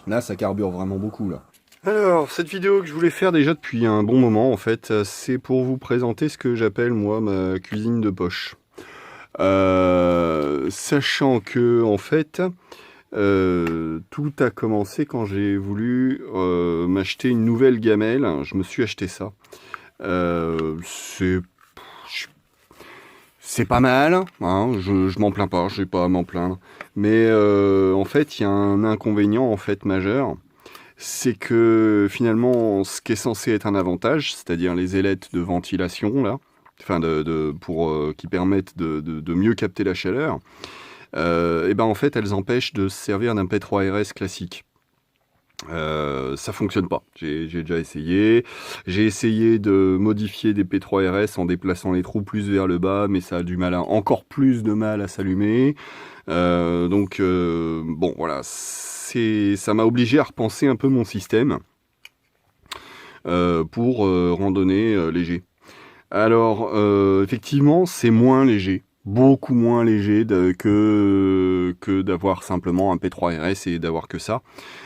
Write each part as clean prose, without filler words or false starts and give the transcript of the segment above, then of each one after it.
Là, ça carbure vraiment beaucoup, là. Alors, cette vidéo que je voulais faire déjà depuis un bon moment, en fait, c'est pour vous présenter ce que j'appelle, moi, ma cuisine de poche. Sachant que, en fait, tout a commencé quand j'ai voulu m'acheter une nouvelle gamelle. Je me suis acheté ça. C'est pas mal, hein, je m'en plains pas, j'ai pas à m'en plaindre. Mais en fait, il y a un inconvénient en fait majeur, c'est que finalement, ce qui est censé être un avantage, c'est-à-dire les ailettes de ventilation là, enfin pour qui permettent de mieux capter la chaleur, et ben en fait, elles empêchent de se servir d'un P3RS classique. Ça fonctionne pas. J'ai déjà essayé. J'ai essayé de modifier des P3RS en déplaçant les trous plus vers le bas, mais ça a du mal, encore plus de mal à s'allumer. Bon, voilà, ça m'a obligé à repenser un peu mon système pour randonner léger. Alors, effectivement, c'est moins léger. Beaucoup moins léger que d'avoir simplement un P3RS et d'avoir que ça.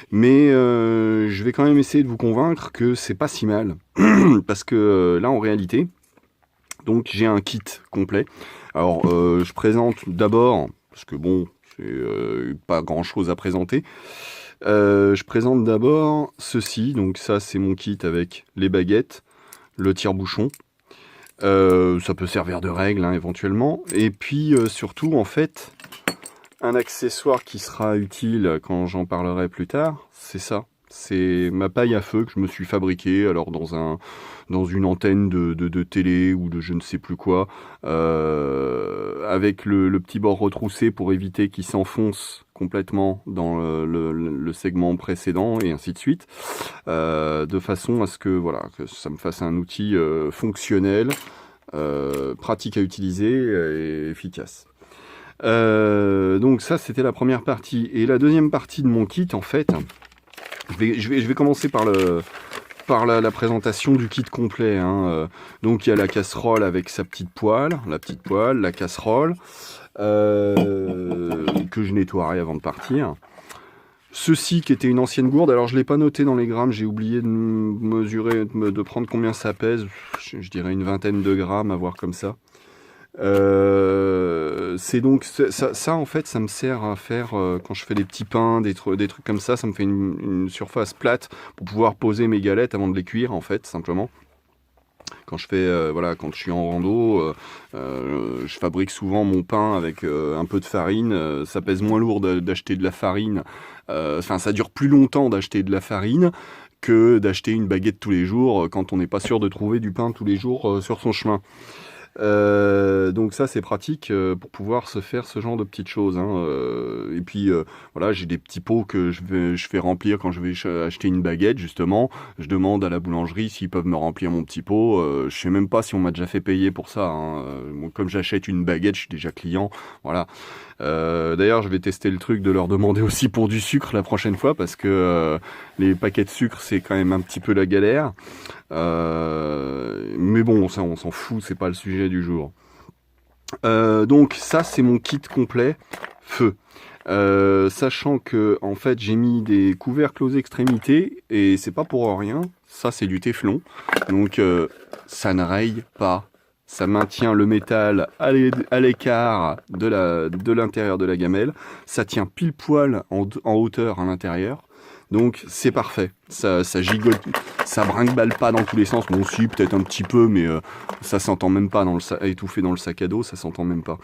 Mais je vais quand même essayer de vous convaincre que c'est pas si mal. Parce que là, en réalité, donc j'ai un kit complet. Alors, je présente d'abord, parce que bon, c'est pas grand chose à présenter. Je présente d'abord ceci. Donc ça, c'est mon kit avec les baguettes, le tire-bouchon. Ça peut servir de règle, hein, éventuellement. Et puis, surtout, en fait, un accessoire qui sera utile quand j'en parlerai plus tard, c'est ça. C'est ma paille à feu que je me suis fabriquée, alors dans une antenne de télé ou de je ne sais plus quoi, avec le petit bord retroussé pour éviter qu'il s'enfonce complètement dans le segment précédent et ainsi de suite, de façon à ce que voilà que ça me fasse un outil fonctionnel, pratique à utiliser et efficace. Donc ça, c'était la première partie. Et la deuxième partie de mon kit, en fait, je vais commencer par la présentation du kit complet. Hein. Donc il y a la casserole avec sa petite poêle, la casserole, que je nettoierai avant de partir. Ceci qui était une ancienne gourde, alors je ne l'ai pas noté dans les grammes, j'ai oublié de mesurer, de prendre combien ça pèse, je dirais une vingtaine de grammes, à voir comme ça. C'est donc ça en fait ça me sert à faire quand je fais des petits pains, des trucs comme ça me fait une surface plate pour pouvoir poser mes galettes avant de les cuire en fait simplement. Quand je fais voilà, quand je suis en rando, je fabrique souvent mon pain avec un peu de farine. Ça pèse moins lourd d'acheter de la farine. Enfin, ça dure plus longtemps d'acheter de la farine que d'acheter une baguette tous les jours quand on n'est pas sûr de trouver du pain tous les jours sur son chemin. Donc ça c'est pratique pour pouvoir se faire ce genre de petites choses, hein. Et puis voilà, j'ai des petits pots que je fais remplir quand je vais acheter une baguette justement. Je demande à la boulangerie s'ils peuvent me remplir mon petit pot. Je sais même pas si on m'a déjà fait payer pour ça, hein. Bon, comme j'achète une baguette, je suis déjà client. Voilà. D'ailleurs, je vais tester le truc de leur demander aussi pour du sucre la prochaine fois parce que les paquets de sucre c'est quand même un petit peu la galère. Mais bon, ça on s'en fout, c'est pas le sujet du jour. Donc ça c'est mon kit complet feu. Sachant que en fait j'ai mis des couvercles aux extrémités et c'est pas pour rien. Ça c'est du téflon, donc ça ne raye pas. Ça maintient le métal à l'écart de l'intérieur de la gamelle. Ça tient pile poil en hauteur à l'intérieur. Donc c'est parfait. Ça gigote, ça brinque-balle pas dans tous les sens. Bon si, peut-être un petit peu, mais ça s'entend même pas étouffé dans le sac à dos, ça s'entend même pas.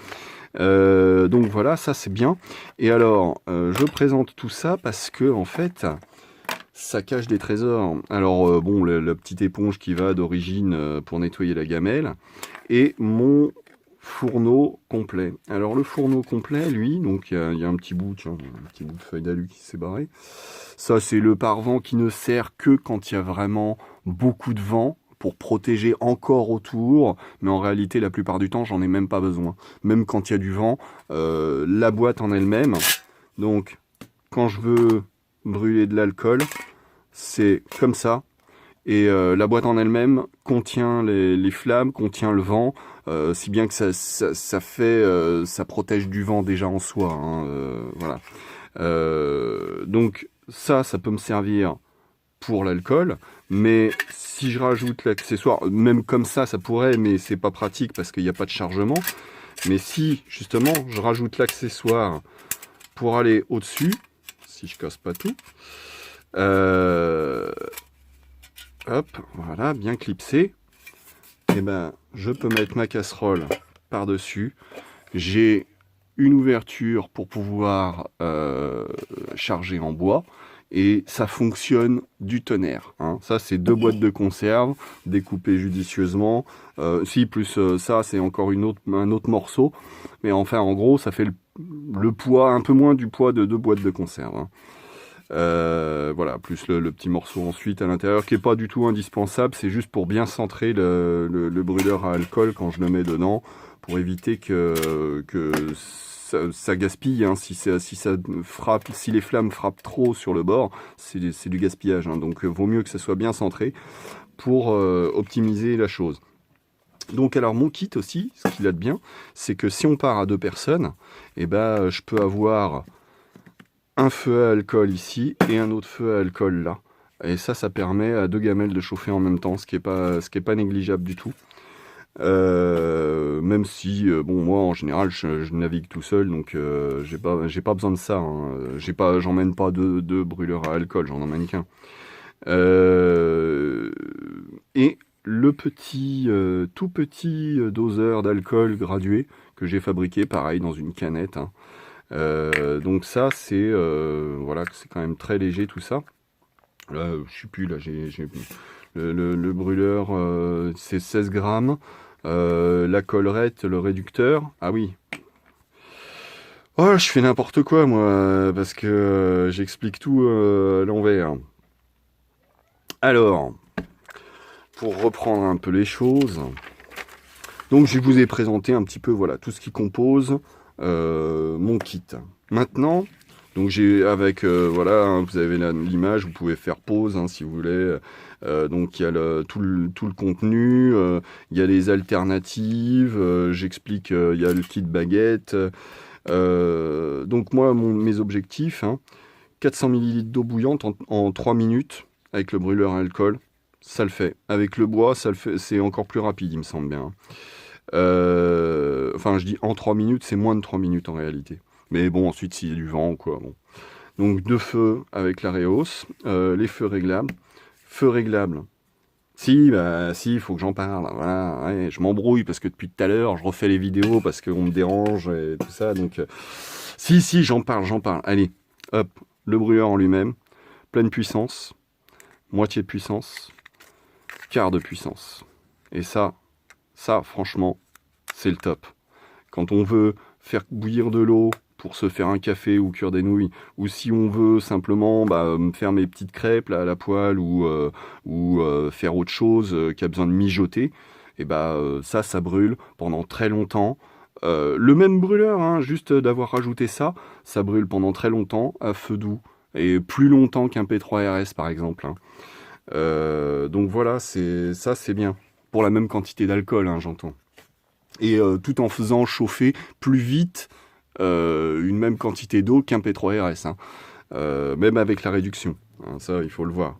Donc voilà, ça c'est bien. Et alors, je présente tout ça parce que en fait, ça cache des trésors. Alors bon, la petite éponge qui va d'origine pour nettoyer la gamelle et mon fourneau complet. Alors le fourneau complet, lui, donc il y a un petit bout, tiens, un petit bout de feuille d'alu qui s'est barré. Ça, c'est le pare-vent qui ne sert que quand il y a vraiment beaucoup de vent pour protéger encore autour, mais en réalité, la plupart du temps, j'en ai même pas besoin. Même quand il y a du vent, la boîte en elle-même, donc quand je veux brûler de l'alcool, c'est comme ça. Et la boîte en elle-même contient les flammes, contient le vent, si bien que ça fait, ça protège du vent déjà en soi, hein, voilà. Donc ça peut me servir pour l'alcool, mais si je rajoute l'accessoire, même comme ça pourrait, mais c'est pas pratique parce qu'il n'y a pas de chargement. Mais si justement je rajoute l'accessoire pour aller au-dessus, si je casse pas tout, hop, voilà, bien clipsé, et ben je peux mettre ma casserole par-dessus. J'ai une ouverture pour pouvoir charger en bois. Et ça fonctionne du tonnerre. Hein. Ça, c'est 2 boîtes de conserve découpées judicieusement. Si, plus ça, c'est encore un autre morceau. Mais enfin, en gros, ça fait le poids, un peu moins du poids de 2 boîtes de conserve. Hein. Voilà, plus le petit morceau ensuite à l'intérieur, qui n'est pas du tout indispensable. C'est juste pour bien centrer le brûleur à alcool quand je le mets dedans, pour éviter que ça gaspille, hein. Si les flammes frappent trop sur le bord, c'est du gaspillage, hein. Donc vaut mieux que ça soit bien centré pour optimiser la chose. Donc alors mon kit aussi, ce qu'il a de bien, c'est que si on part à 2 personnes, eh ben, je peux avoir un feu à alcool ici et un autre feu à alcool là. Et ça permet à 2 gamelles de chauffer en même temps, ce qui est pas négligeable du tout. Même si bon, moi en général je navigue tout seul, donc j'ai pas besoin de ça, hein. J'emmène pas deux brûleurs à alcool, j'en emmène qu'un. Et le tout petit doseur d'alcool gradué que j'ai fabriqué pareil dans une canette, hein. Donc ça c'est voilà, c'est quand même très léger tout ça. Là je sais plus, là j'ai le brûleur, c'est 16 grammes. La collerette, le réducteur. Ah oui. Oh, je fais n'importe quoi, moi, parce que j'explique tout à l'envers. Alors, pour reprendre un peu les choses, donc je vous ai présenté un petit peu, voilà, tout ce qui compose mon kit. Maintenant, donc j'ai avec, voilà, hein, vous avez l'image, vous pouvez faire pause, hein, si vous voulez. Donc il y a tout le contenu, il y a les alternatives, j'explique, il y a le kit baguette. Donc moi, mes objectifs, hein, 400 ml d'eau bouillante en 3 minutes avec le brûleur à alcool, ça le fait. Avec le bois, ça le fait, c'est encore plus rapide, il me semble bien. Enfin, je dis en 3 minutes, c'est moins de 3 minutes en réalité. Mais bon, ensuite, s'il y a du vent ou quoi, bon. Donc 2 feux avec la Réhausse, les feux réglables. Feu réglable. Si, il faut que j'en parle. Voilà, ouais, je m'embrouille parce que depuis tout à l'heure, je refais les vidéos parce qu'on me dérange et tout ça. Donc, si, j'en parle. Allez, hop, le brûleur en lui-même, pleine puissance, moitié de puissance, quart de puissance. Et ça, franchement, c'est le top. Quand on veut faire bouillir de l'eau pour se faire un café ou cuire des nouilles, ou si on veut simplement faire mes petites crêpes là, à la poêle ou faire autre chose qui a besoin de mijoter, et ça brûle pendant très longtemps. Le même brûleur, hein, juste d'avoir rajouté ça brûle pendant très longtemps à feu doux, et plus longtemps qu'un P3RS par exemple, hein. Donc voilà, c'est bien. Pour la même quantité d'alcool, hein, j'entends. Et tout en faisant chauffer plus vite une même quantité d'eau qu'un P3RS, hein. Même avec la réduction, hein, ça il faut le voir.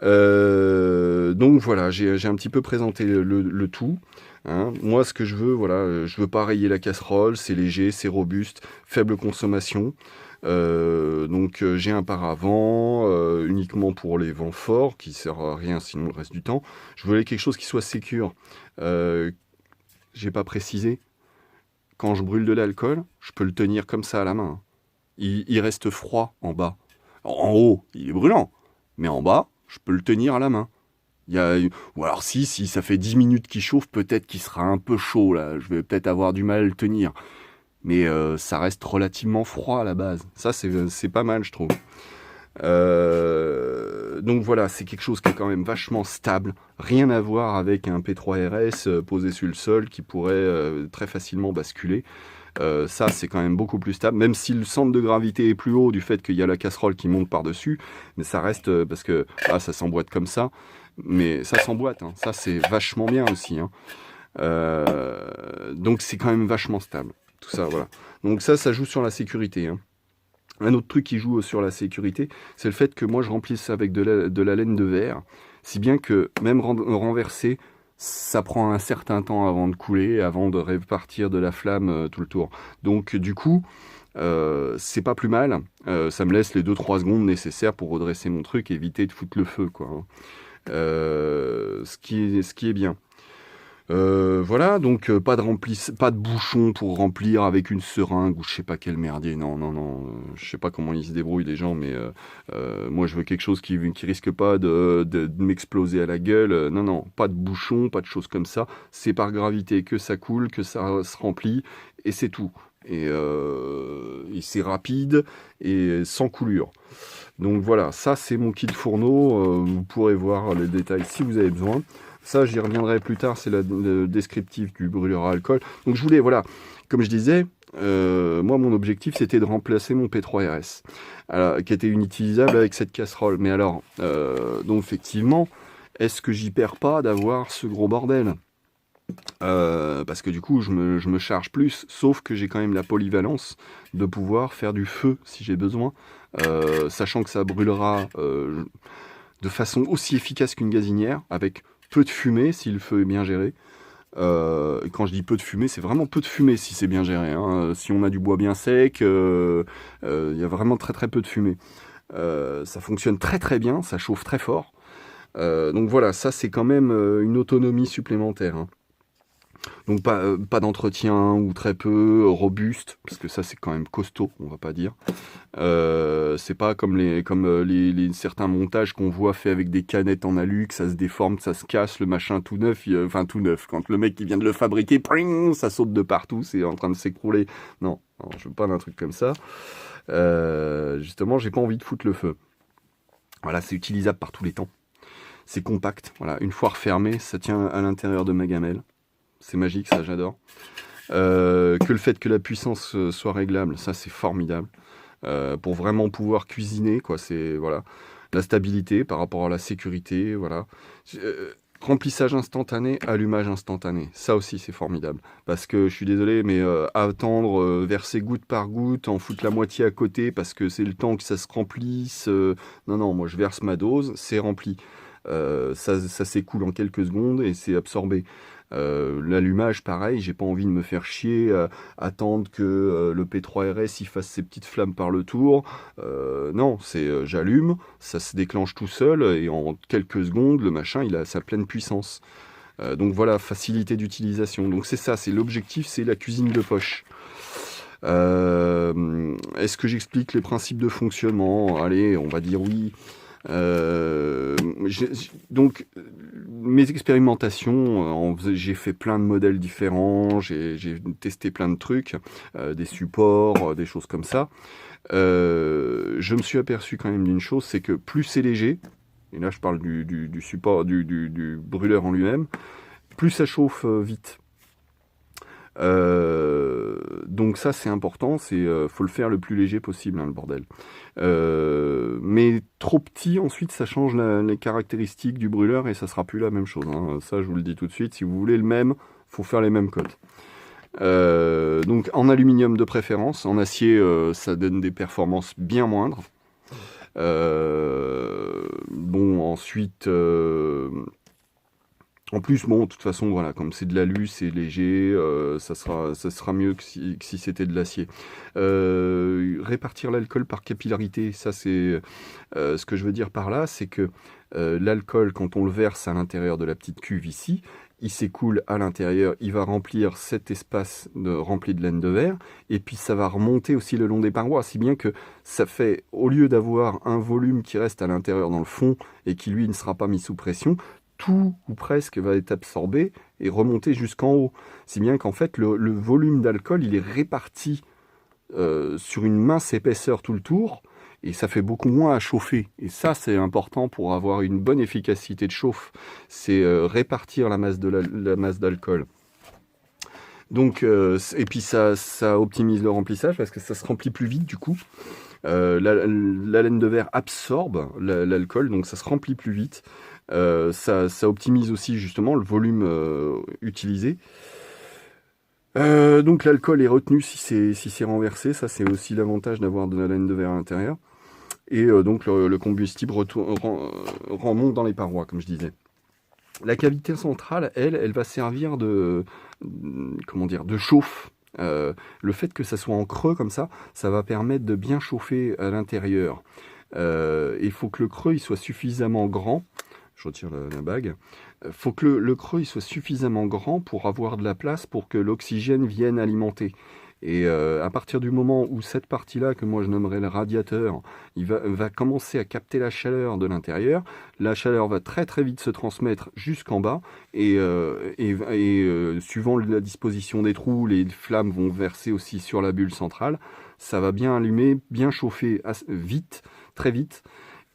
Donc voilà, j'ai un petit peu présenté le tout, hein. Moi ce que je veux, voilà, je veux pas rayer la casserole, c'est léger, c'est robuste, faible consommation. Donc j'ai un paravent uniquement pour les vents forts qui sert à rien sinon le reste du temps. Je voulais quelque chose qui soit sécure. J'ai pas précisé. Quand je brûle de l'alcool, je peux le tenir comme ça à la main. Il reste froid en bas. En haut, il est brûlant. Mais en bas, je peux le tenir à la main. Ou alors si ça fait 10 minutes qu'il chauffe, peut-être qu'il sera un peu chaud là. Je vais peut-être avoir du mal à le tenir. Mais ça reste relativement froid à la base. Ça, c'est pas mal, je trouve. Donc voilà, c'est quelque chose qui est quand même vachement stable. Rien à voir avec un P3RS posé sur le sol qui pourrait très facilement basculer. Ça, c'est quand même beaucoup plus stable, même si le centre de gravité est plus haut du fait qu'il y a la casserole qui monte par-dessus. Mais ça reste, parce que ça s'emboîte comme ça. Mais ça s'emboîte, hein. Ça, c'est vachement bien aussi, hein. Donc c'est quand même vachement stable. Tout ça, voilà. Donc ça joue sur la sécurité, hein. Un autre truc qui joue sur la sécurité, c'est le fait que moi je remplisse avec de la laine de verre, si bien que même renverser, ça prend un certain temps avant de couler, avant de répartir de la flamme tout le tour. Donc du coup, c'est pas plus mal. Ça me laisse les 2-3 secondes nécessaires pour redresser mon truc et éviter de foutre le feu, quoi. Ce qui est bien. Voilà, donc pas de bouchon pour remplir avec une seringue ou je sais pas quel merdier. Non, non, non. Je sais pas comment ils se débrouillent les gens, mais moi je veux quelque chose qui risque pas de m'exploser à la gueule. Non, non, pas de bouchon, pas de choses comme ça. C'est par gravité que ça coule, que ça se remplit et c'est tout. Et c'est rapide et sans coulure. Donc voilà, ça c'est mon kit fourneau. Vous pourrez voir les détails si vous avez besoin. Ça, j'y reviendrai plus tard, c'est le descriptif du brûleur à alcool. Donc je voulais, voilà, comme je disais, moi mon objectif c'était de remplacer mon P3RS, qui était inutilisable avec cette casserole. Mais alors, donc effectivement, est-ce que j'y perds pas d'avoir ce gros bordel? Parce que du coup je me charge plus, sauf que j'ai quand même la polyvalence de pouvoir faire du feu si j'ai besoin, sachant que ça brûlera de façon aussi efficace qu'une gazinière, avec peu de fumée si le feu est bien géré. Quand je dis peu de fumée, c'est vraiment peu de fumée si c'est bien géré, hein. Si on a du bois bien sec, il y a vraiment très très peu de fumée. Ça fonctionne très très bien, ça chauffe très fort. Donc voilà, ça c'est quand même une autonomie supplémentaire, hein. Donc pas d'entretien ou très peu, robuste, parce que ça c'est quand même costaud, on va pas dire. C'est pas comme certains montages qu'on voit fait avec des canettes en alu, que ça se déforme, ça se casse, le machin tout neuf, enfin tout neuf. Quand le mec qui vient de le fabriquer, pring, ça saute de partout, c'est en train de s'écrouler. Non, non, je veux pas d'un truc comme ça. Justement, j'ai pas envie de foutre le feu. Voilà, c'est utilisable par tous les temps. C'est compact. Voilà, une fois refermé, ça tient à l'intérieur de ma gamelle. C'est magique, ça j'adore. Que le fait que la puissance soit réglable, ça c'est formidable. Pour vraiment pouvoir cuisiner, quoi, c'est voilà. La stabilité par rapport à la sécurité, voilà. Remplissage instantané, allumage instantané, ça aussi c'est formidable. Parce que je suis désolé, mais attendre, verser goutte par goutte, en foutre la moitié à côté parce que c'est le temps que ça se remplisse. Non, non, moi je verse ma dose, c'est rempli. Ça s'écoule en quelques secondes et c'est absorbé. L'allumage, pareil, j'ai pas envie de me faire chier, attendre que le P3RS il fasse ses petites flammes par le tour. Non, c'est j'allume, ça se déclenche tout seul et en quelques secondes, le machin il a sa pleine puissance. Donc voilà, facilité d'utilisation. Donc c'est ça, c'est l'objectif, c'est la cuisine de poche. Est-ce que j'explique les principes de fonctionnement? Allez, on va dire oui. Donc mes expérimentations, j'ai fait plein de modèles différents, j'ai testé plein de trucs, des supports, des choses comme ça. Je me suis aperçu quand même d'une chose, c'est que plus c'est léger, et là je parle du support, du brûleur en lui-même, plus ça chauffe vite. Donc ça c'est important, faut le faire le plus léger possible, hein, le bordel. Mais trop petit, ensuite ça change les caractéristiques du brûleur et ça sera plus la même chose, hein. Ça je vous le dis tout de suite, si vous voulez le même, faut faire les mêmes codes. Donc en aluminium de préférence, en acier ça donne des performances bien moindres. Bon ensuite... En plus, bon, de toute façon, voilà, comme c'est de l'alu, c'est léger, ça sera mieux que si c'était de l'acier. Répartir l'alcool par capillarité, ça c'est ce que je veux dire par là, c'est que l'alcool, quand on le verse à l'intérieur de la petite cuve ici, il s'écoule à l'intérieur, il va remplir cet espace rempli de laine de verre, et puis ça va remonter aussi le long des parois, si bien que ça fait, au lieu d'avoir un volume qui reste à l'intérieur dans le fond, et qui lui ne sera pas mis sous pression, tout ou presque va être absorbé et remonté jusqu'en haut. Si bien qu'en fait, le volume d'alcool, il est réparti sur une mince épaisseur tout le tour, et ça fait beaucoup moins à chauffer. Et ça, c'est important pour avoir une bonne efficacité de chauffe. C'est répartir la masse d'alcool. Donc, et puis ça optimise le remplissage parce que ça se remplit plus vite du coup. La laine de verre absorbe l'alcool, donc ça se remplit plus vite. Ça optimise aussi justement le volume utilisé. Donc l'alcool est retenu si c'est renversé, ça c'est aussi l'avantage d'avoir de la laine de verre à l'intérieur. Et donc le combustible remonte dans les parois, comme je disais. La cavité centrale, elle va servir comment dire, de chauffe. Le fait que ça soit en creux comme ça va permettre de bien chauffer à l'intérieur. Il faut que le creux il soit suffisamment grand. Je retire la bague. Il faut que le creux il soit suffisamment grand pour avoir de la place pour que l'oxygène vienne alimenter. Et à partir du moment où cette partie-là, que moi je nommerais le radiateur, il va commencer à capter la chaleur de l'intérieur, la chaleur va très très vite se transmettre jusqu'en bas, suivant la disposition des trous, les flammes vont verser aussi sur la bulle centrale, ça va bien allumer, bien chauffer vite, très vite,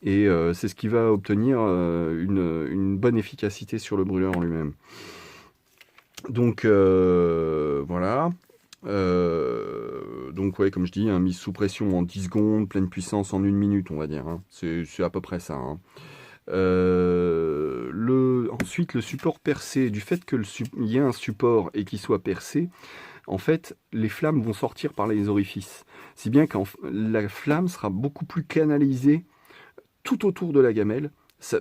et c'est ce qui va obtenir une bonne efficacité sur le brûleur en lui-même. Donc voilà. Donc ouais, comme je dis, hein, mise sous pression en 10 secondes, pleine puissance en 1 minute, on va dire. Hein. C'est à peu près ça. Hein. Ensuite, le support percé, du fait qu'il y ait un support et qu'il soit percé, en fait, les flammes vont sortir par les orifices. Si bien que la flamme sera beaucoup plus canalisée tout autour de la gamelle,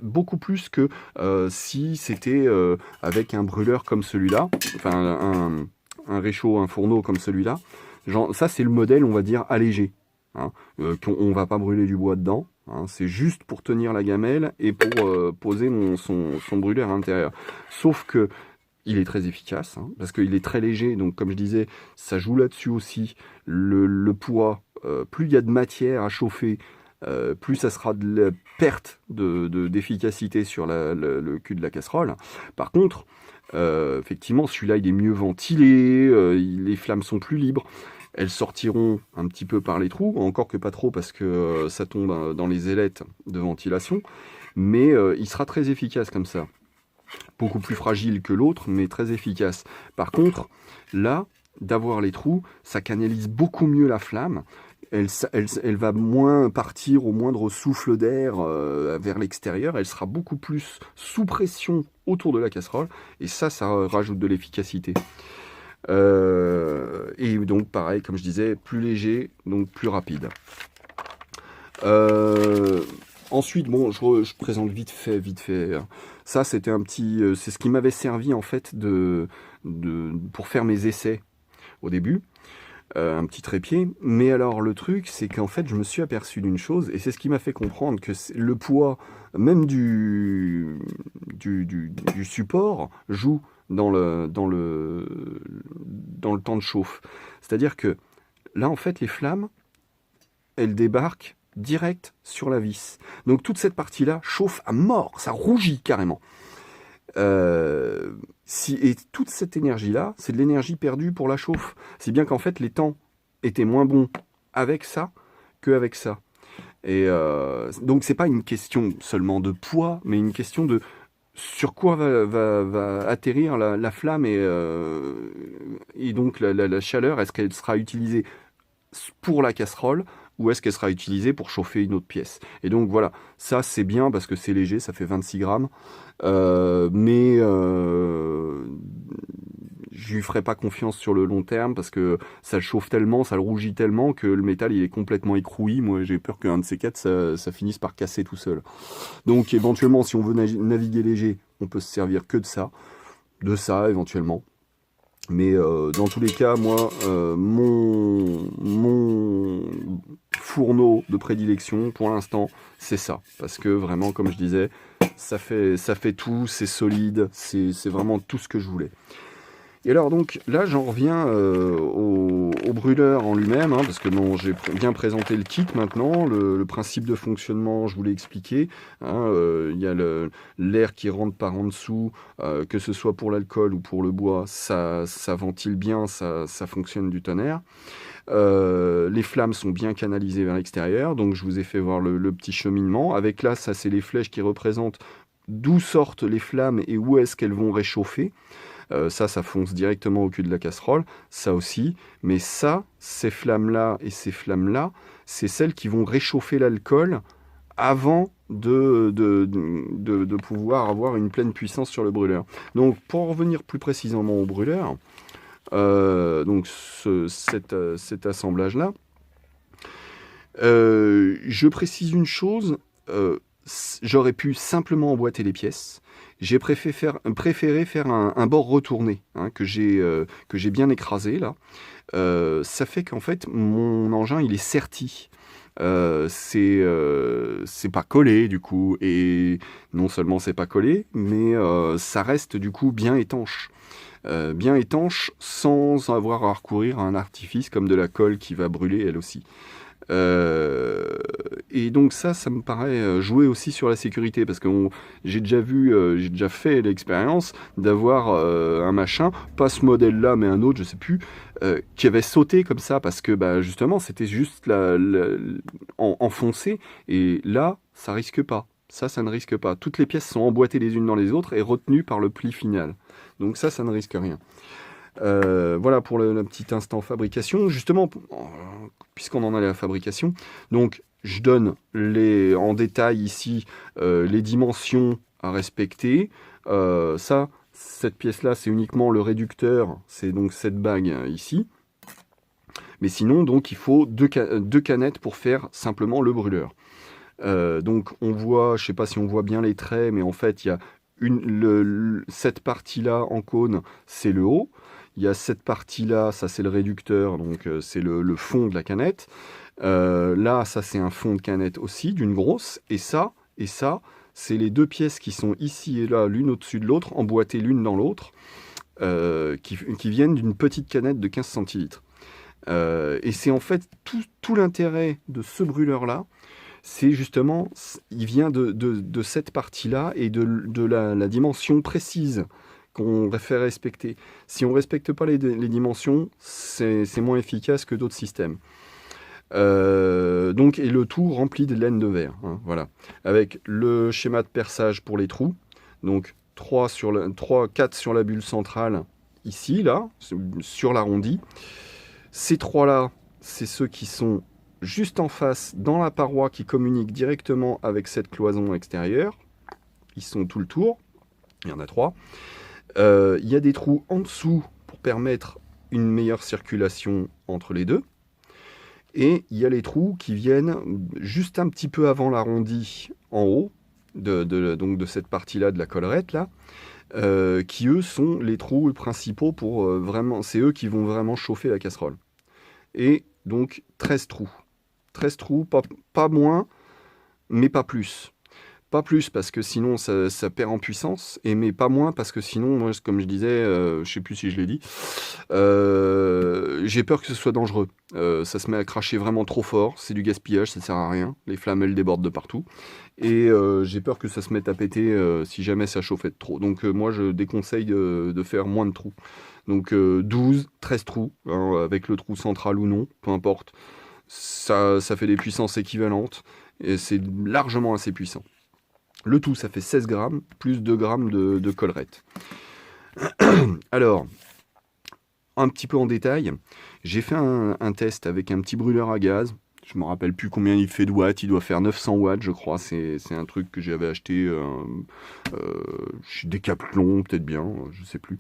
beaucoup plus que si c'était avec un brûleur comme celui-là, enfin un réchaud, un fourneau comme celui-là. Ça, c'est le modèle, on va dire, allégé. Hein, on va pas brûler du bois dedans. Hein, c'est juste pour tenir la gamelle et pour poser son brûleur à l'intérieur. Sauf que il est très efficace, hein, parce qu'il est très léger. Donc, comme je disais, ça joue là-dessus aussi. Le poids, plus il y a de matière à chauffer, plus ça sera de la perte d'efficacité sur le cul de la casserole. Par contre, effectivement, celui-là, il est mieux ventilé, les flammes sont plus libres. Elles sortiront un petit peu par les trous, encore que pas trop parce que ça tombe dans les ailettes de ventilation, mais il sera très efficace comme ça. Beaucoup plus fragile que l'autre, mais très efficace. Par contre, là, d'avoir les trous, ça canalise beaucoup mieux la flamme. Elle va moins partir au moindre souffle d'air vers l'extérieur. Elle sera beaucoup plus sous pression autour de la casserole. Et ça rajoute de l'efficacité. Et donc, pareil, comme je disais, plus léger, donc plus rapide. Ensuite, bon, je présente vite fait. Ça, c'était c'est ce qui m'avait servi en fait pour faire mes essais au début. Un petit trépied. Mais alors, le truc, c'est qu'en fait, je me suis aperçu d'une chose, et c'est ce qui m'a fait comprendre que le poids, même du support, joue dans le temps de chauffe. C'est-à-dire que là, en fait, les flammes, elles débarquent direct sur la vis. Donc toute cette partie-là chauffe à mort, ça rougit carrément. Et toute cette énergie-là, c'est de l'énergie perdue pour la chauffe. C'est bien qu'en fait, les temps étaient moins bons avec ça qu'avec ça. Et donc c'est pas une question seulement de poids, mais une question de sur quoi va atterrir la flamme et donc la chaleur. Est-ce qu'elle sera utilisée pour la casserole ou est-ce qu'elle sera utilisée pour chauffer une autre pièce? Et donc voilà, ça c'est bien parce que c'est léger, ça fait 26 grammes, mais je lui ferai pas confiance sur le long terme parce que ça le chauffe tellement, ça le rougit tellement que le métal il est complètement écrouillé. Moi j'ai peur qu'un de ces quatre ça finisse par casser tout seul. Donc éventuellement si on veut naviguer léger, on peut se servir que de ça éventuellement. Mais dans tous les cas, moi, mon fourneau de prédilection, pour l'instant, c'est ça. Parce que vraiment, comme je disais, ça fait tout, c'est solide, c'est vraiment tout ce que je voulais. Et alors donc, là, j'en reviens au brûleur en lui-même, hein, parce que bon, j'ai bien présenté le kit maintenant, le principe de fonctionnement, je vous l'ai expliqué. Hein, il y a l'air qui rentre par en dessous, que ce soit pour l'alcool ou pour le bois, ça ventile bien, ça fonctionne du tonnerre. Les flammes sont bien canalisées vers l'extérieur, donc je vous ai fait voir le petit cheminement. Avec là, ça c'est les flèches qui représentent d'où sortent les flammes et où est-ce qu'elles vont réchauffer. Ça fonce directement au cul de la casserole, ça aussi. Mais ça, ces flammes-là et ces flammes-là, c'est celles qui vont réchauffer l'alcool avant de pouvoir avoir une pleine puissance sur le brûleur. Donc, pour en revenir plus précisément au brûleur, donc cet assemblage-là. Je précise une chose, j'aurais pu simplement emboîter les pièces. J'ai préféré faire un bord retourné, hein, que j'ai bien écrasé là. Ça fait qu'en fait mon engin il est serti. C'est pas collé du coup, et non seulement c'est pas collé, mais ça reste du coup bien étanche sans avoir à recourir à un artifice comme de la colle qui va brûler elle aussi. Et donc ça me paraît jouer aussi sur la sécurité, parce que j'ai déjà fait l'expérience d'avoir un machin, pas ce modèle-là, mais un autre, je sais plus, qui avait sauté comme ça, parce que bah, justement, c'était juste enfoncé, et là, ça risque pas. Ça ne risque pas. Toutes les pièces sont emboîtées les unes dans les autres et retenues par le pli final. Donc ça ne risque rien. Voilà pour le petit instant fabrication. Justement, puisqu'on en est à la fabrication, donc je donne en détail ici les dimensions à respecter. Cette pièce-là, c'est uniquement le réducteur, c'est donc cette bague ici. Mais sinon, donc, il faut deux canettes pour faire simplement le brûleur. Donc on voit, je ne sais pas si on voit bien les traits, mais en fait, il y a cette partie-là en cône, c'est le haut. Il y a cette partie-là, ça c'est le réducteur, donc c'est le fond de la canette. Là, ça c'est un fond de canette aussi, d'une grosse. Et ça, c'est les deux pièces qui sont ici et là, l'une au-dessus de l'autre, emboîtées l'une dans l'autre, qui viennent d'une petite canette de 15 centilitres. Et c'est en fait tout l'intérêt de ce brûleur-là, c'est justement, il vient de cette partie-là et de la dimension précise qu'on fait respecter. Si on ne respecte pas les dimensions, c'est moins efficace que d'autres systèmes. Donc, et le tout rempli de laine de verre, hein, voilà. Avec le schéma de perçage pour les trous, donc 4 sur la bulle centrale, ici, là, sur l'arrondi. Ces trois-là, c'est ceux qui sont juste en face, dans la paroi qui communique directement avec cette cloison extérieure. Ils sont tout le tour. Il y en a 3. Il y a des trous en dessous pour permettre une meilleure circulation entre les deux. Et il y a les trous qui viennent juste un petit peu avant l'arrondi en haut, donc de cette partie-là de la collerette, là, qui eux sont les trous principaux pour vraiment. C'est eux qui vont vraiment chauffer la casserole. Et donc 13 trous. 13 trous, pas moins, mais pas plus. Pas plus parce que sinon ça perd en puissance, mais pas moins parce que sinon, moi, comme je disais, je sais plus si je l'ai dit, j'ai peur que ce soit dangereux. Ça se met à cracher vraiment trop fort, c'est du gaspillage, ça sert à rien. Les flammes, elles débordent de partout. Et j'ai peur que ça se mette à péter si jamais ça chauffait de trop. Donc moi, je déconseille de faire moins de trous. Donc 12, 13 trous, hein, avec le trou central ou non, peu importe. Ça fait des puissances équivalentes et c'est largement assez puissant. Le tout, ça fait 16 grammes, plus 2 grammes de collerette. Alors, un petit peu en détail, j'ai fait un test avec un petit brûleur à gaz. Je ne me rappelle plus combien il fait de watts, il doit faire 900 watts, je crois. C'est un truc que j'avais acheté chez Decathlon, peut-être bien, je ne sais plus.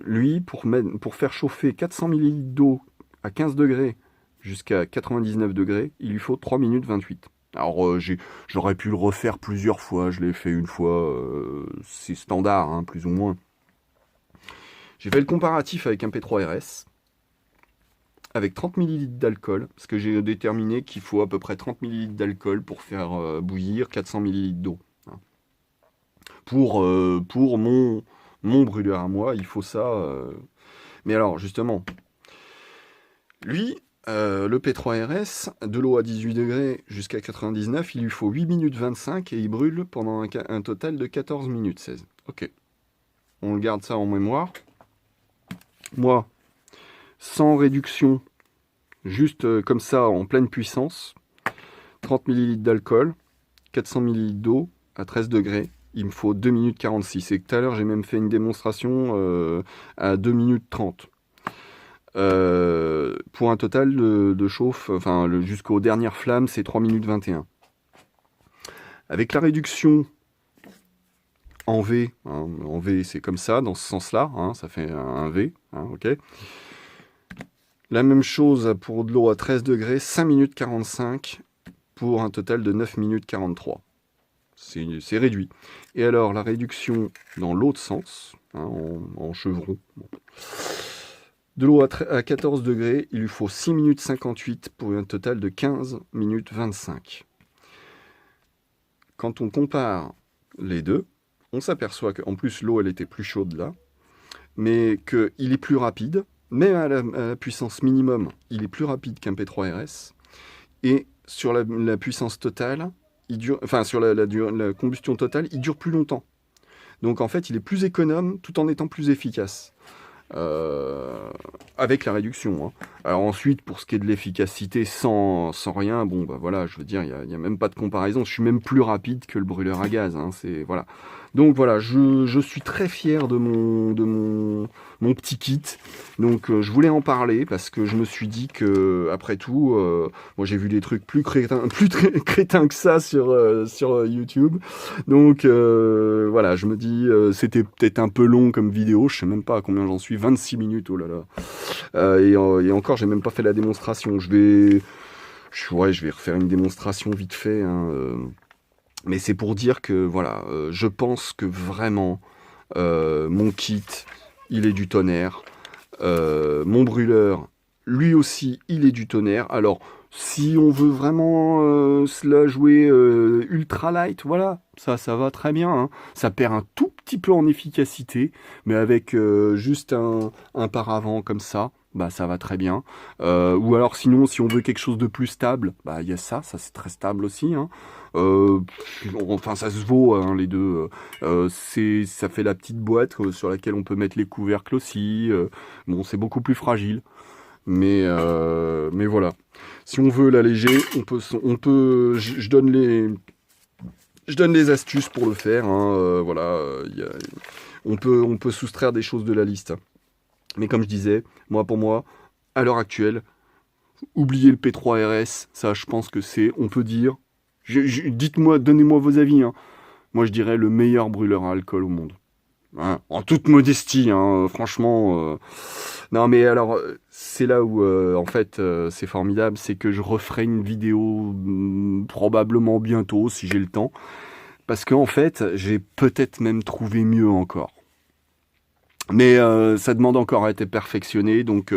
Lui, pour faire chauffer 400 ml d'eau à 15 degrés jusqu'à 99 degrés, il lui faut 3 minutes 28. Alors j'aurais pu le refaire plusieurs fois, je l'ai fait une fois, c'est standard, hein, plus ou moins. J'ai fait le comparatif avec un P3RS, avec 30 ml d'alcool, parce que j'ai déterminé qu'il faut à peu près 30 ml d'alcool pour faire bouillir 400 ml d'eau. Hein. Pour mon brûleur à moi, il faut ça. Mais alors, justement, lui, le P3RS, de l'eau à 18 degrés jusqu'à 99, il lui faut 8 minutes 25 et il brûle pendant un total de 14 minutes 16. Ok. On garde ça en mémoire. Moi, sans réduction, juste comme ça, en pleine puissance, 30 ml d'alcool, 400 ml d'eau à 13 degrés. Il me faut 2 minutes 46. Et tout à l'heure, j'ai même fait une démonstration à 2 minutes 30. Pour un total de chauffe, enfin jusqu'aux dernières flammes, c'est 3 minutes 21. Avec la réduction en V, hein, en V c'est comme ça, dans ce sens-là, hein, ça fait un V, hein, ok. La même chose pour de l'eau à 13 degrés, 5 minutes 45 pour un total de 9 minutes 43. C'est réduit. Et alors la réduction dans l'autre sens, hein, en chevron, bon. De l'eau à 14 degrés, il lui faut 6 minutes 58 pour un total de 15 minutes 25. Quand on compare les deux, on s'aperçoit qu'en plus l'eau elle était plus chaude là, mais qu'il est plus rapide, même à la puissance minimum, il est plus rapide qu'un P3RS, et sur la puissance totale, sur la combustion totale, il dure plus longtemps. Donc en fait, il est plus économe tout en étant plus efficace. Avec la réduction, hein. Alors ensuite, pour ce qui est de l'efficacité sans rien, bon bah voilà, je veux dire, il n'y a même pas de comparaison. Je suis même plus rapide que le brûleur à gaz, hein, voilà. Donc voilà, je suis très fier de mon petit kit. Donc je voulais en parler parce que je me suis dit que, après tout, moi j'ai vu des trucs plus crétins que ça sur YouTube. Donc voilà, je me dis, c'était peut-être un peu long comme vidéo, je sais même pas à combien j'en suis, 26 minutes, oh là là. Et encore, j'ai même pas fait la démonstration. Je vais refaire une démonstration vite fait, hein, mais c'est pour dire que voilà, je pense que vraiment mon kit, il est du tonnerre. Mon brûleur, lui aussi, il est du tonnerre. Alors, si on veut vraiment se la jouer ultra light, voilà, ça va très bien, hein. Ça perd un tout petit peu en efficacité, mais avec juste un paravent comme ça, bah ça va très bien. Ou alors sinon, si on veut quelque chose de plus stable, bah il y a ça c'est très stable aussi, hein. Enfin, ça se vaut, hein, les deux. Ça fait la petite boîte sur laquelle on peut mettre les couvercles aussi. Bon, c'est beaucoup plus fragile. Mais voilà. Si on veut l'alléger, je donne les astuces pour le faire, hein, voilà, on peut soustraire des choses de la liste. Mais comme je disais, pour moi, à l'heure actuelle, oubliez le P3RS, ça je pense que on peut dire, dites-moi, donnez-moi vos avis, hein. Moi je dirais le meilleur brûleur à alcool au monde. Hein, en toute modestie, hein, franchement. Non, mais alors, c'est là où, en fait, c'est formidable, c'est que je referai une vidéo probablement bientôt, si j'ai le temps. Parce qu'en fait, j'ai peut-être même trouvé mieux encore. Mais ça demande encore à être perfectionné, donc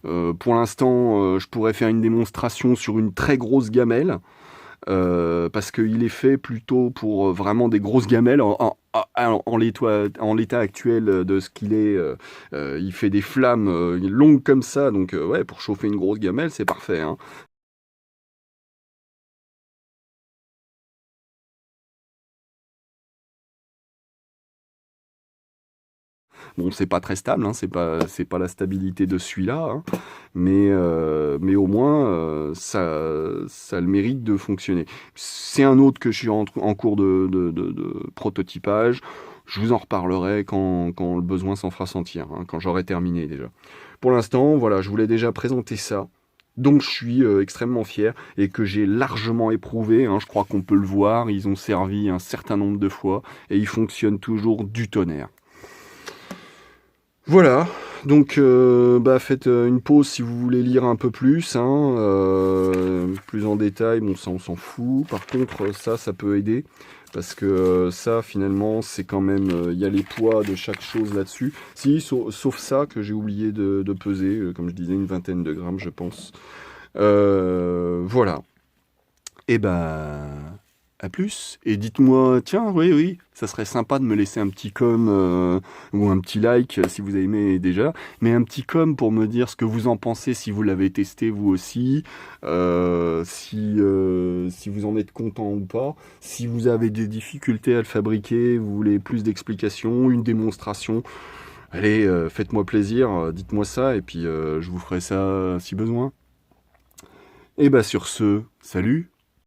pour l'instant, je pourrais faire une démonstration sur une très grosse gamelle. Parce qu'il est fait plutôt pour vraiment des grosses gamelles en l'état actuel de ce qu'il est. Il fait des flammes longues comme ça, donc ouais, pour chauffer une grosse gamelle, c'est parfait, hein. Bon, c'est pas très stable, hein, c'est pas la stabilité de celui-là, hein, mais au moins ça a le mérite de fonctionner. C'est un autre que je suis en cours de prototypage. Je vous en reparlerai quand le besoin s'en fera sentir, hein, quand j'aurai terminé déjà. Pour l'instant, voilà, je voulais déjà présenter ça. Donc je suis extrêmement fier et que j'ai largement éprouvé, hein, je crois qu'on peut le voir, ils ont servi un certain nombre de fois et ils fonctionnent toujours du tonnerre. Voilà, donc faites une pause si vous voulez lire un peu plus, hein, plus en détail, bon ça on s'en fout, par contre ça peut aider, parce que ça finalement c'est quand même, il y a les poids de chaque chose là-dessus, sauf ça que j'ai oublié de peser, comme je disais une vingtaine de grammes je pense. Voilà, et à plus, et dites-moi, tiens, oui, ça serait sympa de me laisser un petit ou un petit like si vous avez aimé déjà, mais un petit pour me dire ce que vous en pensez, si vous l'avez testé vous aussi, si vous en êtes content ou pas, si vous avez des difficultés à le fabriquer, vous voulez plus d'explications, une démonstration, allez, faites-moi plaisir, dites-moi ça, et puis je vous ferai ça si besoin. Et sur ce, salut!